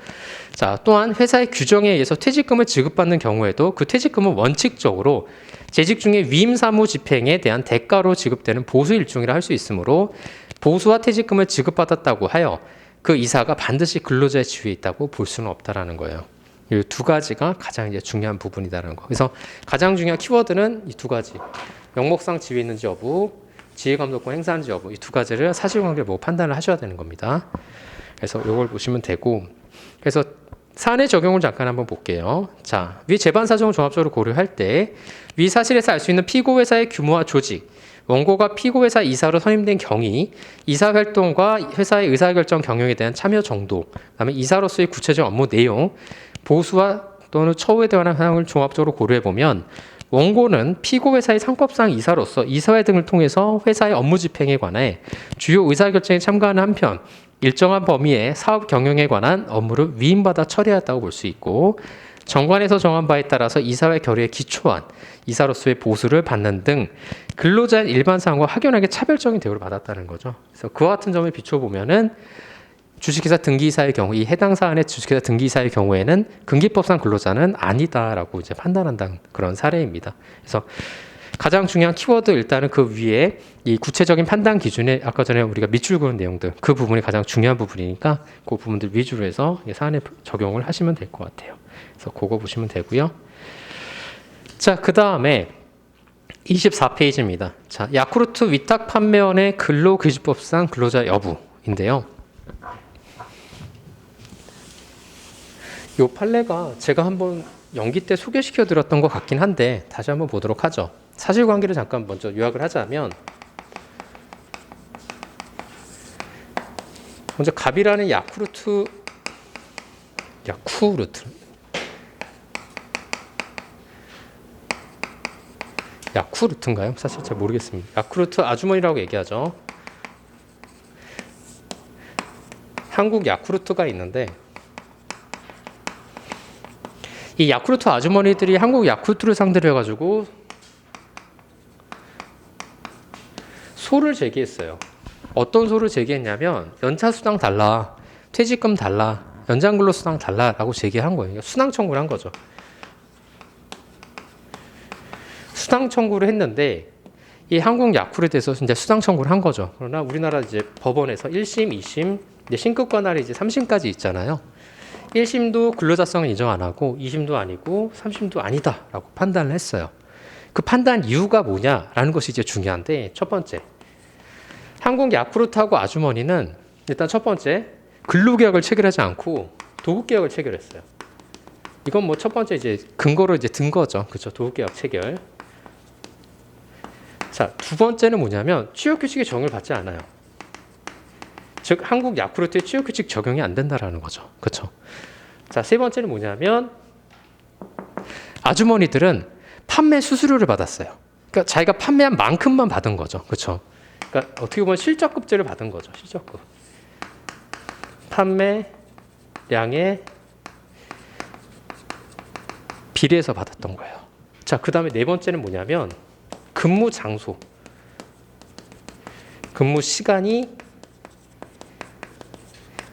[SPEAKER 1] 자, 또한 회사의 규정에 의해서 퇴직금을 지급받는 경우에도 그 퇴직금은 원칙적으로 재직 중에 위임 사무 집행에 대한 대가로 지급되는 보수 일종이라 할 수 있으므로 보수와 퇴직금을 지급받았다고 하여 그 이사가 반드시 근로자의 지위에 있다고 볼 수는 없다라는 거예요. 이 두 가지가 가장 이제 중요한 부분이라는 거. 그래서 가장 중요한 키워드는 이 두 가지. 명목상 지위에 있는지 여부, 지휘감독권 행사하는지 여부. 이 두 가지를 사실관계를 보고 판단을 하셔야 되는 겁니다. 그래서 이걸 보시면 되고. 그래서 사안의 적용을 잠깐 한번 볼게요. 자, 위 재반 사정을 종합적으로 고려할 때 위 사실에서 알 수 있는 피고 회사의 규모와 조직, 원고가 피고 회사 이사로 선임된 경위, 이사 활동과 회사의 의사결정 경영에 대한 참여 정도, 그다음에 이사로서의 구체적 업무 내용, 보수와 또는 처우에 대한 사항을 종합적으로 고려해 보면 원고는 피고 회사의 상법상 이사로서 이사회 등을 통해서 회사의 업무 집행에 관해 주요 의사결정에 참가하는 한편 일정한 범위의 사업 경영에 관한 업무를 위임받아 처리했다고 볼 수 있고 정관에서 정한 바에 따라서 이사회 결의에 기초한 이사로서의 보수를 받는 등 근로자의 일반 사항과 확연하게 차별적인 대우를 받았다는 거죠. 그래서 그와 같은 점에 비춰보면은 주식회사 등기이사의 경우 이 해당 사안의 주식회사 등기이사의 경우에는 근기법상 근로자는 아니다라고 이제 판단한다는 그런 사례입니다. 그래서 가장 중요한 키워드 일단은 그 위에 이 구체적인 판단 기준에 아까 전에 우리가 밑줄 그은 내용들 그 부분이 가장 중요한 부분이니까 그 부분들 위주로 해서 사안에 적용을 하시면 될 것 같아요. 그래서 그거 보시면 되고요. 자, 그 다음에 24페이지입니다. 자, 야쿠르트 위탁 판매원의 근로기준법상 근로자 여부인데요. 요 판례가 제가 한번 연기 때 소개시켜 드렸던 것 같긴 한데 다시 한번 보도록 하죠. 사실관계를 잠깐 먼저 요약을 하자면 먼저 갑이라는 야쿠르트인가요? 사실 잘 모르겠습니다. 야쿠르트 아주머니라고 얘기하죠. 한국 야쿠르트가 있는데 이 야쿠르트 아주머니들이 한국 야쿠르트를 상대로 해가지고 소를 제기했어요. 어떤 소를 제기했냐면 연차수당 달라, 퇴직금 달라, 연장근로수당 달라라고 제기한 거예요. 수당 청구를 한 거죠. 수당 청구를 했는데 이 한국 야쿠르트에서 이제 수당 청구를 한 거죠. 그러나 우리나라 이제 법원에서 1심, 2심, 이제 신급관할이 이제 3심까지 있잖아요. 1심도 근로자성을 인정 안 하고 2심도 아니고 3심도 아니다라고 판단을 했어요. 그 판단 이유가 뭐냐라는 것이 이제 중요한데 첫 번째, 한국 야쿠르트하고 아주머니는 일단 첫 번째 근로계약을 체결하지 않고 도급계약을 체결했어요. 이건 뭐 첫 번째 이제 근거로 이제 든 거죠. 그렇죠? 도급계약 체결. 자, 두 번째는 뭐냐면 취업규칙의 적용을 받지 않아요. 즉 한국 야쿠르트의 취업규칙 적용이 안 된다라는 거죠. 그렇죠? 자, 세 번째는 뭐냐면 아주머니들은 판매 수수료를 받았어요. 그러니까 자기가 판매한 만큼만 받은 거죠. 그렇죠? 그러니까 어떻게 보면 실적급제를 받은 거죠. 실적급. 판매량에 비례해서 받았던 거예요. 자, 그다음에 네 번째는 뭐냐면 근무 장소, 근무 시간이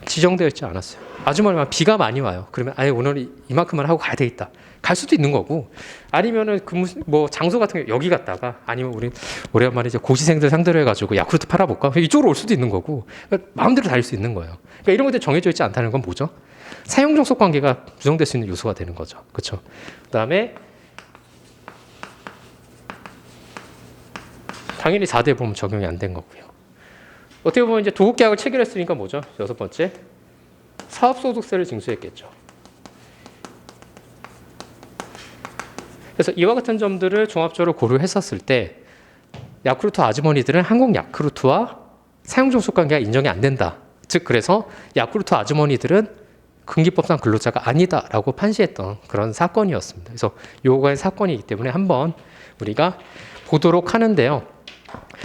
[SPEAKER 1] 지정되어 있지 않았어요. 아주머니만 비가 많이 와요. 그러면 아예 오늘 이만큼만 하고 가야 되겠다. 갈 수도 있는 거고, 아니면은 근무 뭐 장소 같은 게 여기 갔다가 아니면 우리 오랜만에 이제 고시생들 상대로 해가지고 야쿠르트 팔아볼까? 이쪽으로 올 수도 있는 거고, 그러니까 마음대로 다닐 수 있는 거예요. 그러니까 이런 것들이 정해져 있지 않다는 건 뭐죠? 사용 종속 관계가 부정될 수 있는 요소가 되는 거죠. 그렇죠? 그다음에 당연히 4대 보험 적용이 안 된 거고요. 어떻게 보면 이제 도급계약을 체결했으니까 뭐죠? 여섯 번째, 사업소득세를 징수했겠죠. 그래서 이와 같은 점들을 종합적으로 고려했었을 때 야쿠르트 아주머니들은 한국 야쿠르트와 사용종속관계가 인정이 안 된다. 즉 그래서 야쿠르트 아주머니들은 근기법상 근로자가 아니다라고 판시했던 그런 사건이었습니다. 그래서 요거의 사건이기 때문에 한번 우리가 보도록 하는데요.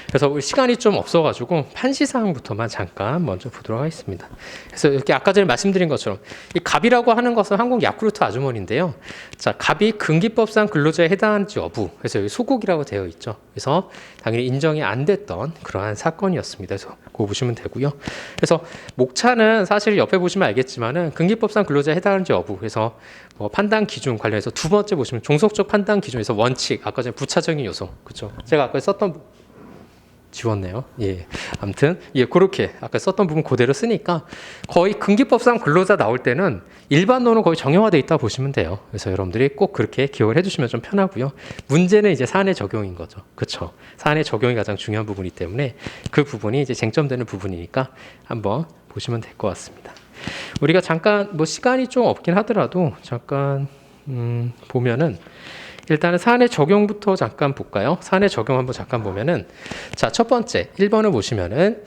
[SPEAKER 1] 그래서 우리 시간이 좀 없어가지고 판시 사항부터만 잠깐 먼저 보도록 하겠습니다. 그래서 이렇게 아까 전에 말씀드린 것처럼 이 갑이라고 하는 것은 한국 야쿠르트 아주머니인데요. 자, 갑이 근기법상 근로자에 해당하는지 여부. 그래서 여기 소국이라고 되어 있죠. 그래서 당연히 인정이 안 됐던 그러한 사건이었습니다. 그래서 그거 보시면 되고요. 그래서 목차는 사실 옆에 보시면 알겠지만은 근기법상 근로자에 해당하는지 여부. 그래서 뭐 판단 기준 관련해서 두 번째 보시면 종속적 판단 기준에서 원칙. 아까 전에 부차적인 요소. 그렇죠? 제가 아까 썼던 지웠네요. 예. 아무튼 예, 그렇게 아까 썼던 부분 그대로 쓰니까 거의 근기법상 근로자 나올 때는 일반론은 거의 정형화되어 있다 보시면 돼요. 그래서 여러분들이 꼭 그렇게 기억을 해주시면 좀 편하고요. 문제는 이제 사안의 적용인 거죠. 그렇죠? 사안의 적용이 가장 중요한 부분이기 때문에 그 부분이 이제 쟁점되는 부분이니까 한번 보시면 될 것 같습니다. 우리가 잠깐 뭐 시간이 좀 없긴 하더라도 잠깐 보면은. 일단은 사안의 적용부터 잠깐 볼까요? 사안의 적용 한번 잠깐 보면은 자, 첫 번째 1번을 보시면은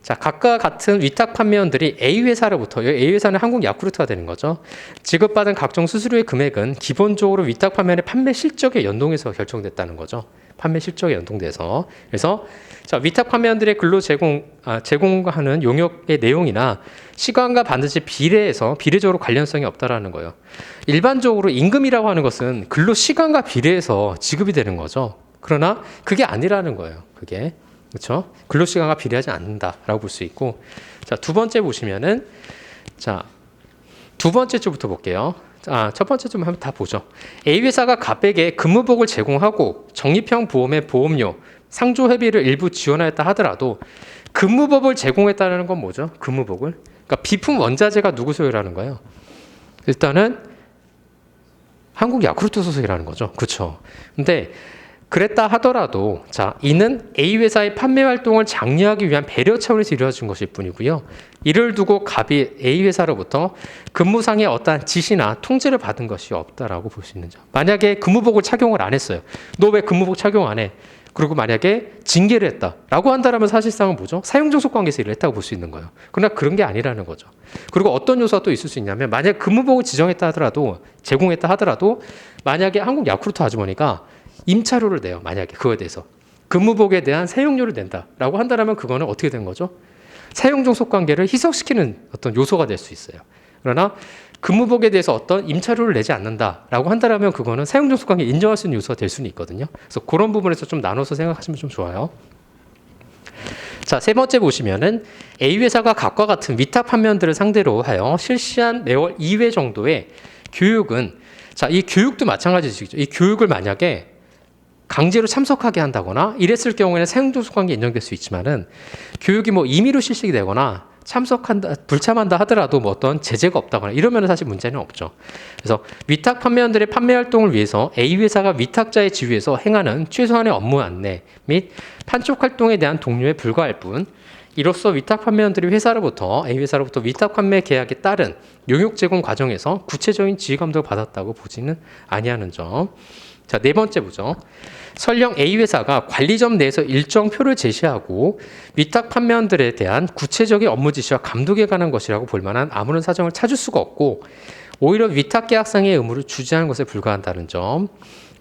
[SPEAKER 1] 자, 각각 같은 위탁 판매원들이 A 회사로부터 A 회사는 한국 야쿠르트가 되는 거죠. 지급받은 각종 수수료의 금액은 기본적으로 위탁 판매원의 판매 실적에 연동해서 결정됐다는 거죠. 판매 실적에 연동돼서. 그래서 자, 위탁 판매원들의 근로 제공하는 용역의 내용이나 시간과 반드시 비례적으로 관련성이 없다라는 거예요. 일반적으로 임금이라고 하는 것은 근로 시간과 비례해서 지급이 되는 거죠. 그러나 그게 아니라는 거예요. 그게. 그렇죠? 근로 시간과 비례하지 않는다라고 볼 수 있고. 자, 두 번째 보시면은 자, 두 번째 줄부터 볼게요. 첫 번째 좀 한번 다 보죠. A 회사가 갑에게 근무복을 제공하고 적립형 보험의 보험료, 상조 회비를 일부 지원하였다 하더라도 근무복을 제공했다는 건 뭐죠? 근무복을. 그러니까 비품 원자재가 누구 소유라는 거예요? 일단은 한국 야쿠르트 소속이라는 거죠. 그렇죠? 근데 그랬다 하더라도 자, 이는 A 회사의 판매 활동을 장려하기 위한 배려 차원에서 이루어진 것일 뿐이고요. 이를 두고 갑이 A 회사로부터 근무상의 어떠한 지시나 통지를 받은 것이 없다라고 볼 수 있는 점. 만약에 근무복을 착용을 안 했어요. 너 왜 근무복 착용 안 해? 그리고 만약에 징계를 했다라고 한다면 사실상은 뭐죠? 사용종속 관계에서 일을 했다고 볼 수 있는 거예요. 그러나 그런 게 아니라는 거죠. 그리고 어떤 요소가 또 있을 수 있냐면 만약 근무복을 지정했다 하더라도 제공했다 하더라도 만약에 한국 야쿠르트 아주머니가 임차료를 내요. 만약에 그거에 대해서 근무복에 대한 사용료를 낸다라고 한다면 그거는 어떻게 된 거죠? 사용종속 관계를 희석시키는 어떤 요소가 될 수 있어요. 그러나 근무복에 대해서 어떤 임차료를 내지 않는다라고 한다면 그거는 사용종속 관계 인정할 수 있는 요소가 될 수는 있거든요. 그래서 그런 부분에서 좀 나눠서 생각하시면 좀 좋아요. 자, 세 번째 보시면은 A 회사가 갑과 같은 위탁 판매원들을 상대로 하여 실시한 매월 2회 정도의 교육은 자, 이 교육도 마찬가지죠. 이 교육을 만약에 강제로 참석하게 한다거나 이랬을 경우에는 사용종속 관계 인정될 수 있지만은 교육이 뭐 임의로 실시되거나 참석한다, 불참한다 하더라도 뭐 어떤 제재가 없다거나 이러면 사실 문제는 없죠. 그래서 위탁 판매원들의 판매 활동을 위해서 A 회사가 위탁자의 지위에서 행하는 최소한의 업무 안내 및 판촉 활동에 대한 독려에 불과할 뿐, 이로써 위탁 판매원들이 A 회사로부터 위탁 판매 계약에 따른 용역 제공 과정에서 구체적인 지휘 감독을 받았다고 보지는 아니하는 점. 자, 네 번째 보죠. 설령 A 회사가 관리점 내에서 일정 표를 제시하고 위탁 판매원들에 대한 구체적인 업무 지시와 감독에 관한 것이라고 볼 만한 아무런 사정을 찾을 수가 없고, 오히려 위탁 계약상의 의무를 주재하는 것에 불과한다는 점.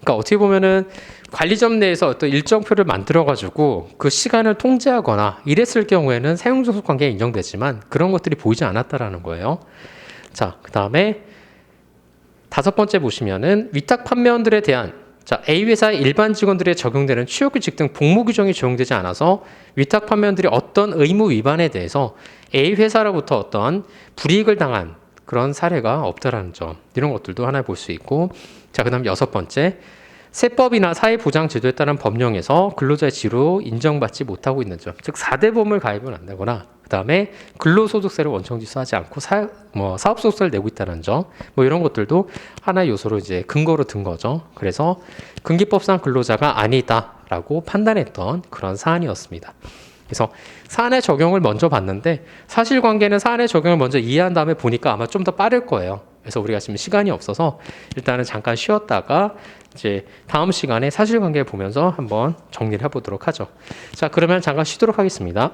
[SPEAKER 1] 그러니까 어떻게 보면은 관리점 내에서 어떤 일정 표를 만들어 가지고 그 시간을 통제하거나 이랬을 경우에는 사용종속 관계가 인정되지만 그런 것들이 보이지 않았다라는 거예요. 자, 그다음에 다섯 번째 보시면은 위탁 판매원들에 대한 A 회사의 일반 직원들에 적용되는 취업규칙 등 복무 규정이 적용되지 않아서 위탁 판매원들이 어떤 의무 위반에 대해서 A 회사로부터 어떤 불이익을 당한 그런 사례가 없다라는 점, 이런 것들도 하나 볼 수 있고, 자, 그다음 여섯 번째, 세법이나 사회보장제도에 따른 법령에서 근로자의 지위로 인정받지 못하고 있는 점, 즉 4대 보험을 가입을 안 하거나 그다음에 근로소득세를 원청지수하지 않고 사업소득세를 내고 있다는 점, 뭐 이런 것들도 하나의 요소로 이제 근거로 든 거죠. 그래서 근기법상 근로자가 아니다라고 판단했던 그런 사안이었습니다. 그래서 사안의 적용을 먼저 봤는데 사실관계는 사안의 적용을 먼저 이해한 다음에 보니까 아마 좀 더 빠를 거예요. 그래서 우리가 지금 시간이 없어서 일단은 잠깐 쉬었다가 이제 다음 시간에 사실관계를 보면서 한번 정리를 해보도록 하죠. 자, 그러면 잠깐 쉬도록 하겠습니다.